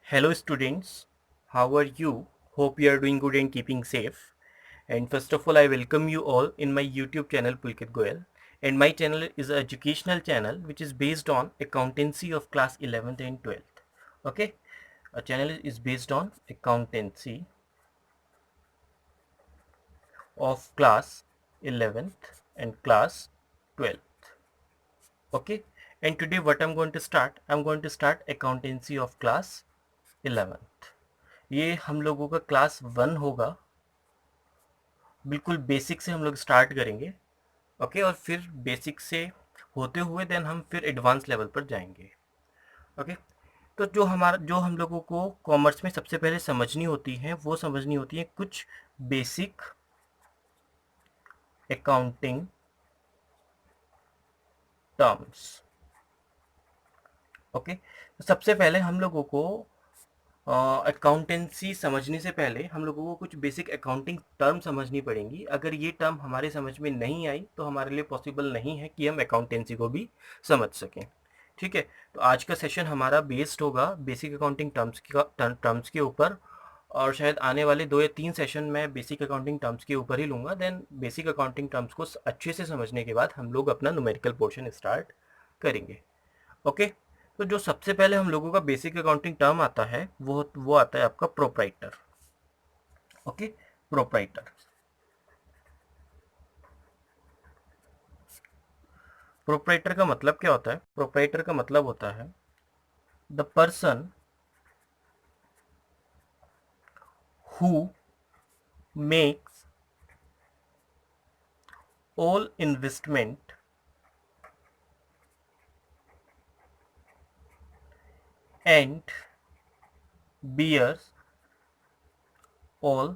Hello students, how are you? Hope you are doing good and keeping safe. And first of all, I welcome you all in my YouTube channel Pulkit Goyal. And my channel is an educational channel which is based on accountancy of class 11th and 12th. Okay, a channel is based on accountancy of class 11th and class 12th. Okay, and today what I'm going to start, accountancy of class 11th. ये हम लोगों का class 1 होगा, बिल्कुल basic से हम लोग start करेंगे। ओके, और फिर बेसिक से होते हुए देन हम फिर एडवांस लेवल पर जाएंगे। ओके, तो जो हम लोगों को कॉमर्स में सबसे पहले समझनी होती है वो समझनी होती है कुछ बेसिक अकाउंटिंग टर्म्स। ओके, तो सबसे पहले हम लोगों को अकाउंटेंसी समझने से पहले हम लोगों को कुछ बेसिक अकाउंटिंग टर्म समझनी पड़ेंगी। अगर ये टर्म हमारे समझ में नहीं आई तो हमारे लिए पॉसिबल नहीं है कि हम अकाउंटेंसी को भी समझ सकें। ठीक है, तो आज का सेशन हमारा बेस्ड होगा बेसिक अकाउंटिंग टर्म्स के ऊपर, और शायद आने वाले 2 या 3 सेशन में बेसिक अकाउंटिंग टर्म्स के ऊपर ही लूँगा। देन बेसिक अकाउंटिंग टर्म्स को अच्छे से समझने के बाद हम लोग अपना न्यूमेरिकल पोर्शन स्टार्ट करेंगे। ओके, तो जो सबसे पहले हम लोगों का बेसिक अकाउंटिंग टर्म आता है वो आता है आपका प्रोप्राइटर। Okay, proprietor. प्रोप्राइटर का मतलब क्या होता है? प्रोप्राइटर का मतलब होता है the person who makes all investment and bears all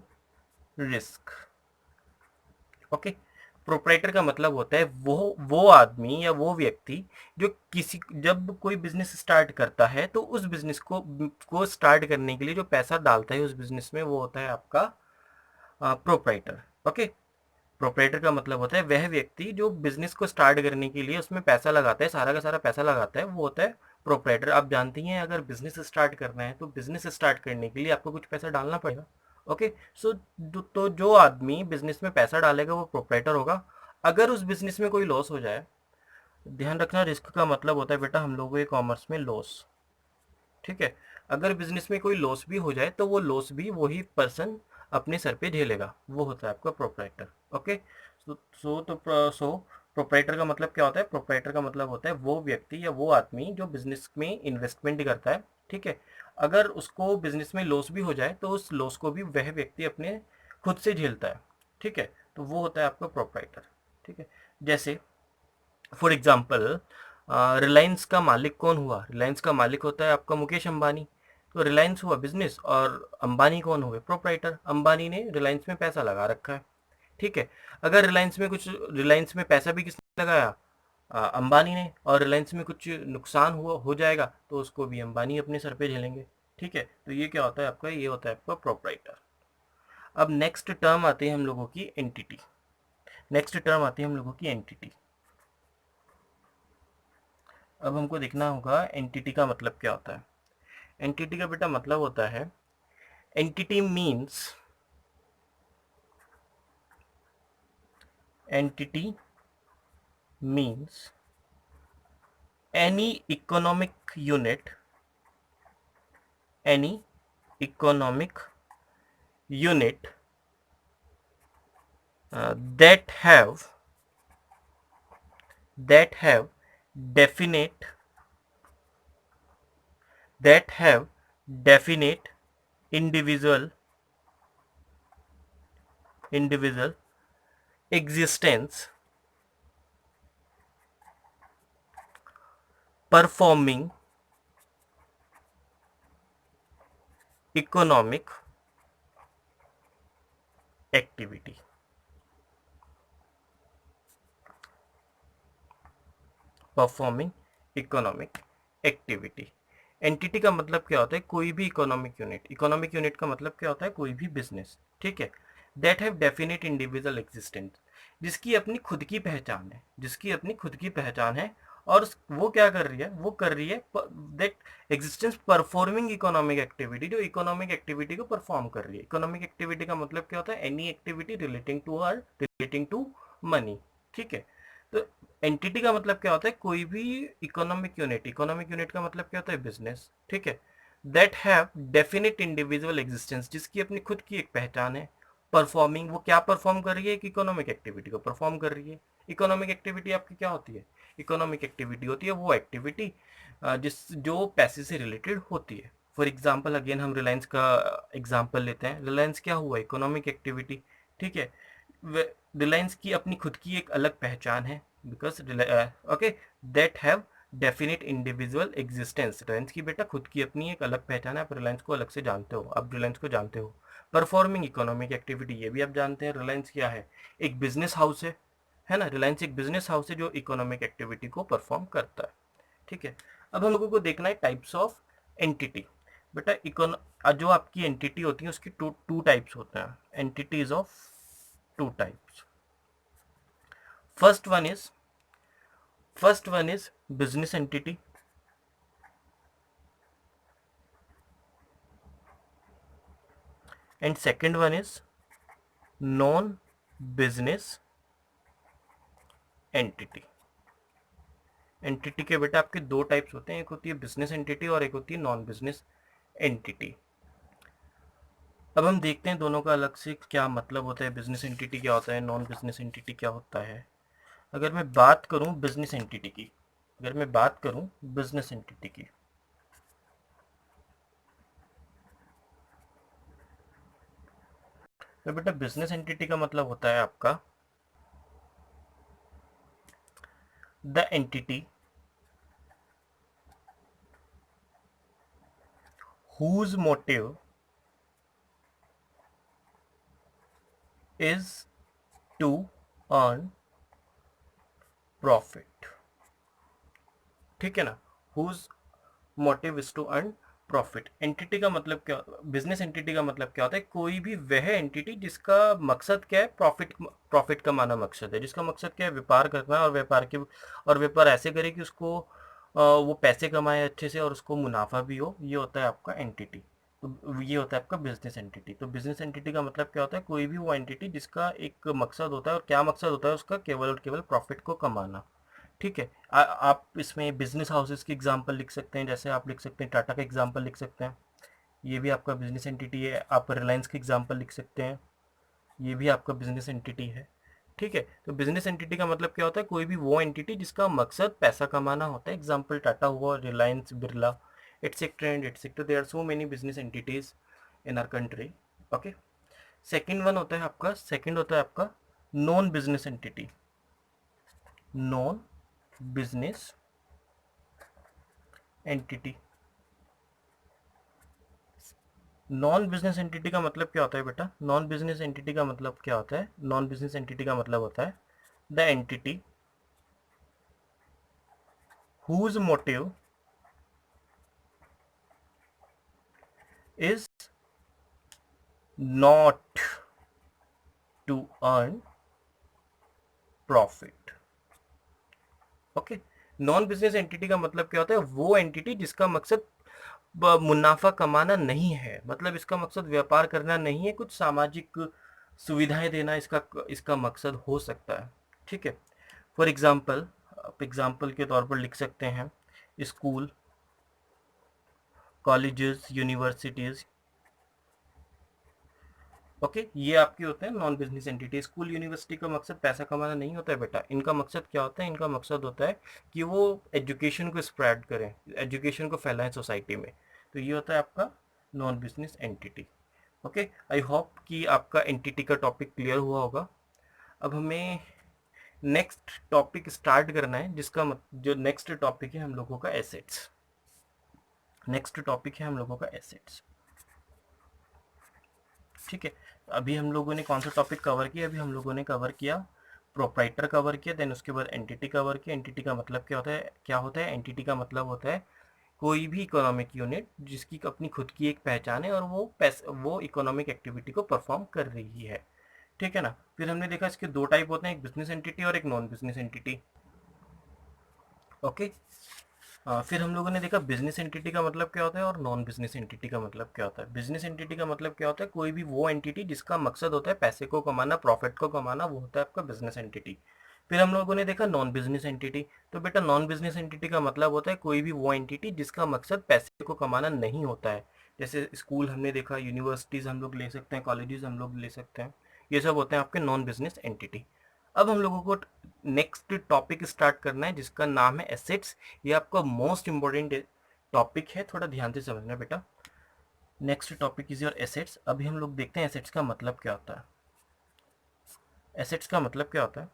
risk. Okay, proprietor का मतलब होता है वो आदमी या वो व्यक्ति जो जब कोई बिजनेस स्टार्ट करता है तो उस बिजनेस को स्टार्ट करने के लिए जो पैसा डालता है उस बिजनेस में, वो होता है आपका प्रोप्राइटर। ओके, प्रोप्राइटर का मतलब होता है वह व्यक्ति जो बिजनेस को स्टार्ट करने के लिए उसमें पैसा लगाता है, सारा का सारा पैसा लगाता है, वो होता है प्रोप्राइटर। आप जानती हैं अगर बिजनेस स्टार्ट करना है तो बिजनेस स्टार्ट करने के लिए आपको कुछ पैसा डालना पड़ेगा। ओके, सो तो जो आदमी बिजनेस में पैसा डालेगा वो प्रोप्राइटर होगा। अगर उस बिजनेस में कोई लॉस हो जाए, ध्यान रखना, रिस्क का मतलब होता है बेटा हम लोगों के कॉमर्स में लॉस। ठीक है, अगर बिजनेस में कोई लॉस भी हो जाए तो वो लॉस भी वही पर्सन अपने सर पे झेलेगा, वो होता है आपका प्रोप्राइटर। ओके, सो प्रोप्राइटर का मतलब क्या होता है? प्रोप्राइटर का मतलब होता है वो व्यक्ति या वो आदमी जो बिजनेस में इन्वेस्टमेंट करता है। ठीक है, अगर उसको बिजनेस में लॉस भी हो जाए तो उस लॉस को भी वह व्यक्ति अपने खुद से झेलता है। ठीक है, तो वो होता है आपका प्रोप्राइटर। ठीक है, जैसे फॉर एग्जाम्पल रिलायंस का मालिक कौन हुआ? रिलायंस का मालिक होता है आपका मुकेश अंबानी। तो रिलायंस हुआ बिजनेस और अंबानी कौन हुए? प्रोप्राइटर। अंबानी ने रिलायंस में पैसा लगा रखा है। ठीक है, अगर रिलायंस में पैसा भी किसने लगाया? अंबानी ने। और रिलायंस में कुछ नुकसान हुआ हो जाएगा तो उसको भी अंबानी अपने सर पे झेलेंगे। ठीक है, तो ये क्या होता है आपका? ये होता है आपका प्रोप्राइटर। अब नेक्स्ट टर्म आती है हम लोगों की एंटिटी। नेक्स्ट टर्म आती है हम लोगों की एंटिटी। अब हमको देखना होगा एंटिटी का मतलब क्या होता है। एंटिटी का बेटा मतलब होता है, entity means any economic unit any economic unit that have definite that have definite individual existence, performing economic activity। Performing economic activity. Entity का मतलब क्या होता है? कोई भी इकोनॉमिक यूनिट। इकोनॉमिक यूनिट का मतलब क्या होता है? कोई भी बिजनेस। ठीक है, that have definite individual existence, जिसकी अपनी खुद की पहचान है, जिसकी अपनी खुद की पहचान है और वो क्या कर रही है, वो कर रही है that existence performing economic activity, जो इकोनॉमिक एक्टिविटी को परफॉर्म कर रही है। इकोनॉमिक एक्टिविटी का मतलब क्या होता है, any activity relating to or relating to money. ठीक है, तो एंटिटी का मतलब क्या होता है, कोई भी इकोनॉमिक यूनिट, इकोनॉमिक यूनिट का मतलब क्या होता है, बिजनेस। ठीक है, that have definite individual existence, जिसकी अपनी खुद की एक पहचान है। परफॉर्मिंग, वो क्या परफॉर्म कर रही है, एक इकोनॉमिक एक्टिविटी को परफॉर्म कर रही है। इकोनॉमिक एक्टिविटी आपकी क्या होती है, इकोनॉमिक एक्टिविटी होती है वो एक्टिविटी जिस जो पैसे से रिलेटेड होती है। फॉर एग्जांपल अगेन हम रिलायंस का एग्जांपल लेते हैं। रिलायंस क्या हुआ, इकोनॉमिक एक्टिविटी। ठीक है, रिलायंस की अपनी खुद की एक अलग पहचान है, because okay that have definite individual existence. Reliance की बेटा खुद की अपनी एक अलग पहचान है, आप रिलायंस को अलग से जानते हो, आप रिलायंस को जानते हो। परफॉर्मिंग इकोनॉमिक एक्टिविटी, ये भी आप जानते हैं, रिलायंस क्या है, एक बिजनेस हाउस है ना। रिलायंस एक बिजनेस हाउस है जो इकोनॉमिक एक्टिविटी को परफॉर्म करता है। ठीक है, अब हम लोगों को देखना है टाइप्स ऑफ एंटिटी। बेटा जो आपकी एंटिटी होती है उसकी टू टाइप्स होते हैं, entities of two types. First one is business entity, and second one is non business entity. Entity के बेटा आपके दो टाइप्स होते हैं, एक होती है बिजनेस एंटिटी और एक होती है नॉन बिजनेस एंटिटी। अब हम देखते हैं दोनों का अलग से क्या मतलब होता है, बिजनेस एंटिटी क्या होता है, नॉन बिजनेस एंटिटी क्या होता है। अगर मैं बात करूं बिजनेस एंटिटी की, अगर मैं बात करूं बिजनेस एंटिटी की, तो बेटा बिजनेस एंटिटी का मतलब होता है आपका the entity whose motive is to earn profit। ठीक है ना, whose motive is to earn profit. Entity का मतलब क्या, बिजनेस एंटिटी का मतलब क्या होता है, कोई भी वह एंटिटी जिसका मकसद क्या है, प्रॉफिट कमाना मकसद है, जिसका मकसद क्या है, व्यापार करना है, और व्यापार ऐसे करे कि उसको वो पैसे कमाए अच्छे से और उसको मुनाफा भी हो, ये होता है आपका एंटिटी। तो ये होता है आपका बिजनेस एंटिटी। तो बिजनेस एंटिटी का मतलब क्या होता है, कोई भी वो एंटिटी जिसका एक मकसद होता है, और क्या मकसद होता है उसका, केवल और केवल प्रॉफिट को कमाना। ठीक है, आप इसमें बिजनेस हाउसेस की एग्जांपल लिख सकते हैं, जैसे आप लिख सकते हैं टाटा का एग्जांपल लिख सकते हैं, ये भी आपका बिजनेस एंटिटी है। आप रिलायंस की एग्जांपल लिख सकते हैं, ये भी आपका बिजनेस एंटिटी है। ठीक है, तो बिजनेस एंटिटी का मतलब क्या होता है, कोई भी वो एंटिटी जिसका मकसद पैसा कमाना होता है। एग्जाम्पल टाटा हुआ, Reliance, Birla, etcetera and etcetera, there are so many business entities in our country. Okay, second होता है आपका non business entity. Non business entity, non business entity का मतलब क्या होता है बेटा, नॉन बिजनेस एंटिटी का मतलब क्या होता है, नॉन बिजनेस एंटिटी का मतलब होता है the entity whose motive is not to earn profit। Okay, non business entity का मतलब क्या होता है, वो एंटिटी जिसका मकसद मुनाफा कमाना नहीं है, मतलब इसका मकसद व्यापार करना नहीं है, कुछ सामाजिक सुविधाएं देना इसका इसका मकसद हो सकता है। ठीक है, फॉर एग्जाम्पल, आप एग्जाम्पल के तौर पर लिख सकते हैं स्कूल, कॉलेजेस, यूनिवर्सिटीज। ओके, ये आपके होते हैं non business entity. School university का मकसद पैसा कमाना नहीं होता है बेटा, इनका मकसद क्या होता है, इनका मकसद होता है कि वो एजुकेशन को स्प्रेड करें, एजुकेशन को फैलाएं सोसाइटी में। तो ये होता है आपका non business entity. Okay, I hope कि आपका एंटिटी का टॉपिक क्लियर हुआ होगा। अब हमें नेक्स्ट टॉपिक स्टार्ट करना है, जो नेक्स्ट टॉपिक है हम लोगों का एसेट्स। नेक्स्ट टॉपिक है हम लोगों का एसेट्स। ठीक है, अभी हम लोगों ने कौन सा टॉपिक कवर किया, अभी हम लोगों ने कवर किया प्रोप्राइटर कवर किया, देन उसके बाद एंटिटी कवर किया। एंटिटी का मतलब क्या होता है, एंटिटी का मतलब होता है कोई भी इकोनॉमिक यूनिट जिसकी अपनी खुद की एक पहचान है और वो इकोनॉमिक एक्टिविटी को परफॉर्म कर रही है। ठीक है ना, फिर हमने देखा इसके दो टाइप होते हैं, एक बिजनेस एंटिटी और एक नॉन बिजनेस एंटिटी। ओके। फिर हम लोगों ने देखा बिजनेस एंटिटी का मतलब क्या होता है और नॉन बिजनेस एंटिटी का मतलब क्या होता है। बिजनेस एंटिटी का मतलब क्या होता है, कोई भी वो एंटिटी जिसका मकसद होता है पैसे को कमाना, प्रॉफिट को कमाना, वो होता है आपका बिजनेस एंटिटी। फिर हम लोगों ने देखा नॉन बिजनेस एंटिटी। तो बेटा नॉन बिजनेस एंटिटी का मतलब होता है कोई भी वो एंटिटी जिसका मकसद पैसे को कमाना नहीं होता है। जैसे स्कूल हमने देखा, यूनिवर्सिटीज़ हम लोग ले सकते हैं, कॉलेजेस हम लोग ले सकते हैं, ये सब होते हैं आपके नॉन बिजनेस एंटिटी। अब हम लोगों को नेक्स्ट टॉपिक स्टार्ट करना है जिसका नाम है एसेट्स। ये आपका मोस्ट इंपॉर्टेंट टॉपिक है, थोड़ा ध्यान से समझना बेटा। Next topic is your assets. अभी हम लोग देखते हैं एसेट्स का मतलब क्या होता है। एसेट्स का मतलब क्या होता है,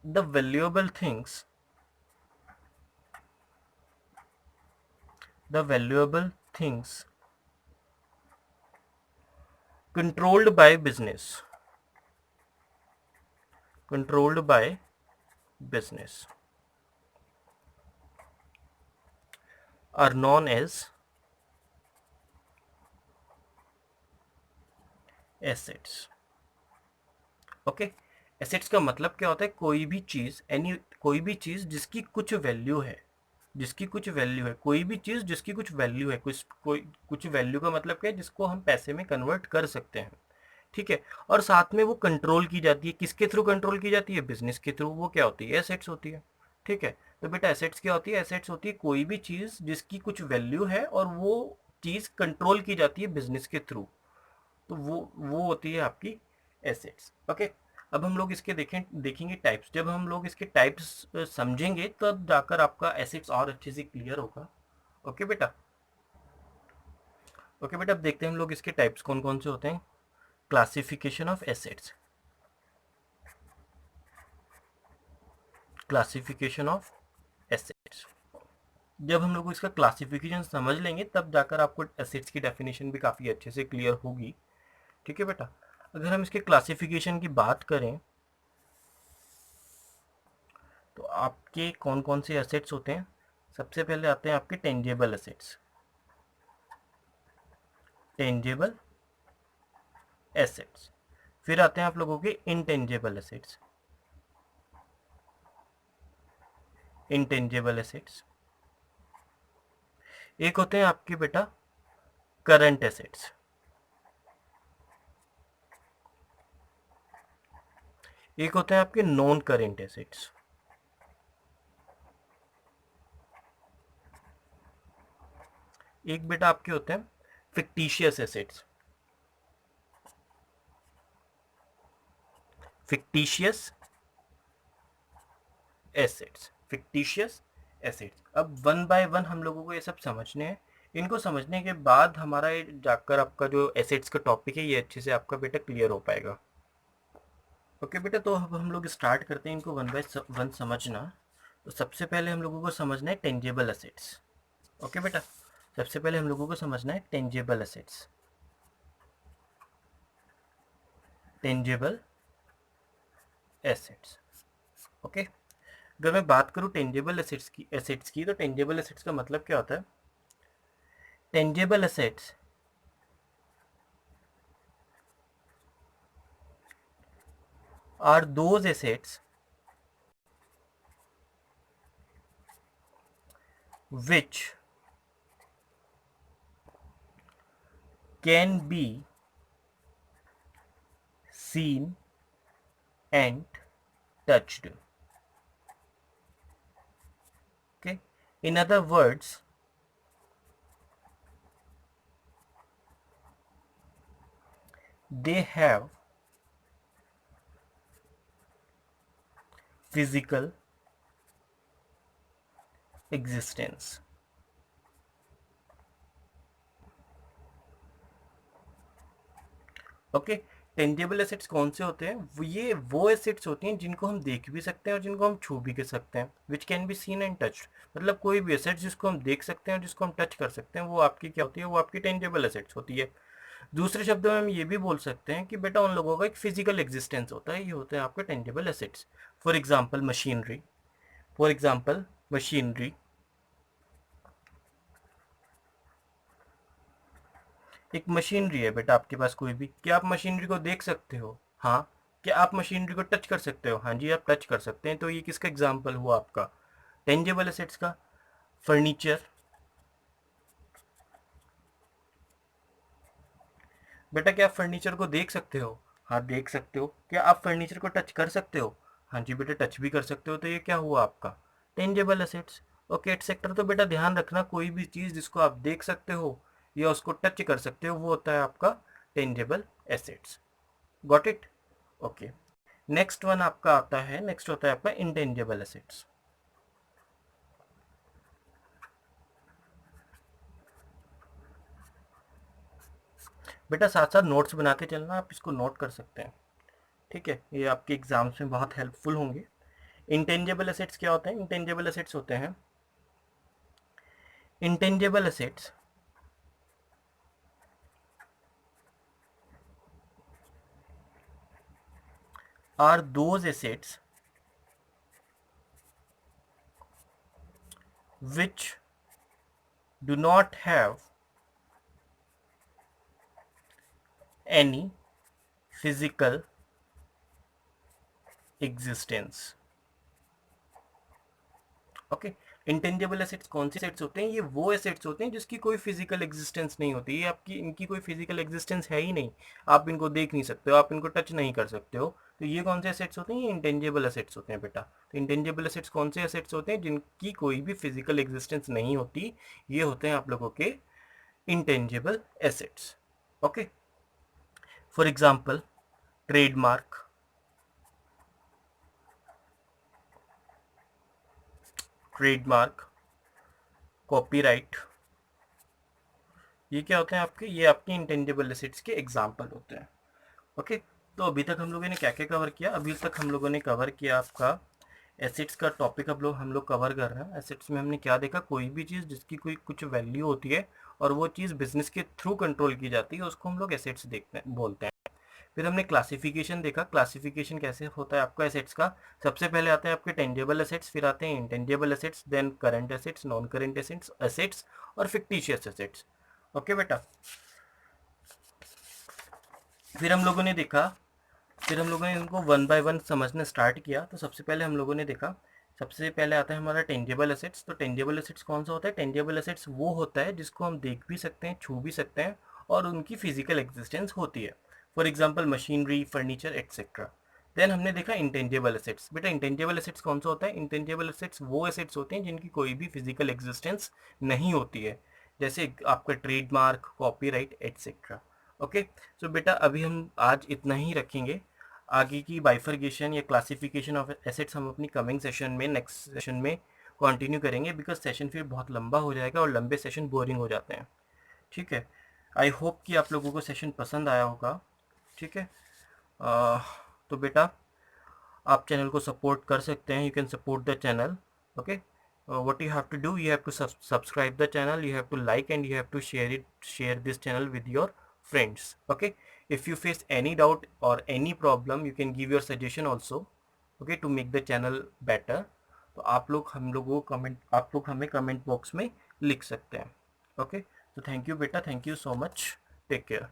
the valuable things, the valuable things controlled by business, controlled by business are known as assets. Okay. Assets का मतलब क्या होता है, कोई भी चीज, एनी, कोई भी चीज जिसकी कुछ वैल्यू है, जिसकी कुछ वैल्यू है, कोई भी चीज जिसकी कुछ वैल्यू है, कुछ वैल्यू का मतलब क्या है, जिसको हम पैसे में कन्वर्ट कर सकते हैं। ठीक है। और साथ में वो कंट्रोल की जाती है, किसके थ्रू कंट्रोल की जाती है, बिजनेस के थ्रू। वो क्या होती है, एसेट्स होती है। ठीक है। तो बेटा एसेट्स क्या होती है, एसेट्स होती है कोई भी चीज जिसकी कुछ वैल्यू है और वो चीज कंट्रोल की जाती है बिजनेस के थ्रू, तो वो होती है आपकी एसेट्स। ओके। अब हम लोग इसके देखेंगे टाइप्स। जब हम लोग इसके टाइप्स समझेंगे तब जाकर आपका एसेट्स और अच्छे से क्लियर होगा। ओके बेटा। ओके बेटा, अब देखते हैं हम लोग इसके टाइप्स कौन कौन से होते हैं। Classification of assets, classification of assets. जब हम लोग इसका क्लासिफिकेशन समझ लेंगे तब जाकर आपको एसेट्स की डेफिनेशन भी काफ़ी अच्छे से क्लियर होगी। ठीक है बेटा। अगर हम इसके क्लासिफिकेशन की बात करें तो आपके कौन कौन से एसेट्स होते हैं। सबसे पहले आते हैं आपके टेंजेबल एसेट्स, टेंजेबल एसेट्स। फिर आते हैं आप लोगों के इनटेंजेबल एसेट्स, इनटेंजेबल एसेट्स। एक होते हैं आपके बेटा करंट एसेट्स, एक होते हैं आपके नॉन करेंट एसेट्स। एक बेटा आपके होते हैं fictitious assets, fictitious assets, fictitious assets. अब वन बाय वन हम लोगों को ये सब समझने हैं। इनको समझने के बाद हमारा जाकर आपका जो एसेट्स का टॉपिक है ये अच्छे से आपका बेटा क्लियर हो पाएगा। ओके बेटा, तो अब हम लोग स्टार्ट करते हैं इनको वन बाय वन समझना। तो सबसे पहले हम लोगों को समझना है टेंजेबल एसेट्स। ओके बेटा, सबसे पहले हम लोगों को समझना है tangible assets, tangible assets. Okay. अगर मैं बात करूं टेंजेबल एसेट्स की तो टेंजेबल एसेट्स का मतलब क्या होता है। Tangible assets are those assets which can be seen and touched. Okay. In other words, they have physical existence. Okay. Tangible assets कौन से होते हैं, वो एसेट्स होती हैं जिनको हम देख भी सकते हैं और जिनको हम छू भी कर सकते हैं। Which can be seen and touch, मतलब कोई भी एसेट्स जिसको हम देख सकते हैं और जिसको हम टच कर सकते हैं वो आपकी क्या होती है, वो आपकी टेंजेबल एसेट्स होती है। दूसरे शब्दों में हम ये भी बोल सकते हैं कि बेटा उन लोगों का एक फिजिकल एग्जिस्टेंस होता है, ये होते हैं आपके tangible assets. For example machinery, for example machinery. एक मशीनरी है बेटा आपके पास कोई भी, क्या आप मशीनरी को देख सकते हो, हाँ। क्या आप मशीनरी को टच कर सकते हो, हाँ जी आप टच कर सकते हैं। तो ये किसका एग्जाम्पल हुआ आपका, टेंजेबल एसेट्स का फर्नीचर, बेटा क्या आप फर्नीचर को देख सकते हो? हाँ देख सकते हो। क्या आप फर्नीचर को टच कर सकते हो? हाँ जी बेटा टच भी कर सकते हो, तो ये क्या हुआ आपका टेंजेबल एसेट्स। Okay etcetera. तो बेटा ध्यान रखना, कोई भी चीज़ जिसको आप देख सकते हो या उसको टच कर सकते हो वो होता है आपका tangible assets. Got it? Okay. Next one आपका आता है, नेक्स्ट होता है आपका इंटेंजेबल एसेट्स। बेटा साथ साथ नोट्स बनाते चलना, आप इसको नोट कर सकते हैं, ठीक है, ये आपके एग्जाम्स में बहुत हेल्पफुल होंगे। इंटेंजेबल एसेट्स क्या होते हैं? इंटेंजेबल एसेट्स होते हैं, intangible assets are those assets which do not have any physical existence. Okay. Intangible assets कौन सी एसेट्स होते हैं? ये वो एसेट्स होते हैं जिसकी कोई फिजिकल एग्जिस्टेंस नहीं होती, ये आपकी इनकी कोई फिजिकल एग्जिस्टेंस है ही नहीं, आप इनको देख नहीं सकते हो, आप इनको टच नहीं कर सकते हो, तो ये कौन से एसेट्स होते हैं? ये इंटेंजेबल एसेट्स होते हैं बेटा। तो इंटेंजेबल एसेट्स कौन से एसेट्स होते हैं? जिनकी कोई भी फिजिकल एग्जिस्टेंस नहीं होती, ये होते हैं आप लोगों के intangible assets. Okay. For example trademark, trademark, copyright, ये क्या होते हैं आपके? ये आपके इंटेंजिबल एसेट्स के एग्जाम्पल होते हैं। ओके। तो अभी तक हम लोगों ने क्या क्या कवर किया? अभी तक हम लोगों ने कवर किया आपका एसेट्स का टॉपिक। अब हम लोग कवर कर रहे हैं एसेट्स में हमने क्या देखा, कोई भी चीज़ जिसकी कोई कुछ वैल्यू होती है और वो चीज़ बिजनेस के थ्रू कंट्रोल की जाती है उसको हम लोग एसेट्स देखते हैं, बोलते हैं। फिर हमने क्लासिफिकेशन देखा, क्लासिफिकेशन कैसे होता है आपका एसेट्स का। सबसे पहले आते हैं आपके टेंजेबल एसेट्स, फिर आते हैं intangible assets, then current assets, non current assets assets और फिक्टिशियस एसेट्स। ओके बेटा। फिर हम लोगों ने देखा, फिर हम लोगों ने इनको वन बाय वन समझना स्टार्ट किया। तो सबसे पहले हम लोगों ने देखा, सबसे पहले आता है हमारा टेंजेबल एसेट्स। तो टेंजेबल एसेट्स कौन सा होता है? टेंजेबल एसेट्स वो होता है जिसको हम देख भी सकते हैं, छू भी सकते हैं और उनकी फिजिकल एग्जिस्टेंस होती है। For example machinery, furniture etcetera. Then हमने देखा इंटेंजेबल एसेट्स। बेटा इंटेंजेबल एसेट्स कौन सा होता है? इंटेंजेबल एसेट्स वो एसेट्स होते हैं जिनकी कोई भी फिजिकल एग्जिस्टेंस नहीं होती है, जैसे आपका ट्रेडमार्क, कॉपीराइट एक्सेट्रा। ओके। सो बेटा अभी हम आज इतना ही रखेंगे। आगे की बाइफर्गेशन या क्लासिफिकेशन ऑफ एसेट्स हम अपनी कमिंग सेशन में, नेक्स्ट सेशन में कंटिन्यू करेंगे, बिकॉज सेशन फिर बहुत लंबा हो जाएगा और लंबे सेशन बोरिंग हो जाते हैं। ठीक है। आई होप कि आप लोगों को सेशन पसंद आया होगा। ठीक है। तो बेटा आप चैनल को सपोर्ट कर सकते हैं, you can support the channel. Okay. what you have to do, you have to subscribe the channel, you have to like and you have to share this channel with your friends. Okay. If you face any doubt or any problem, you can give your suggestion also, okay, to make the channel better. तो आप लोग हम लोगों को comment, आप लोग हमें comment box में लिख सकते हैं। ओके। तो थैंक यू बेटा, thank you so much, take care.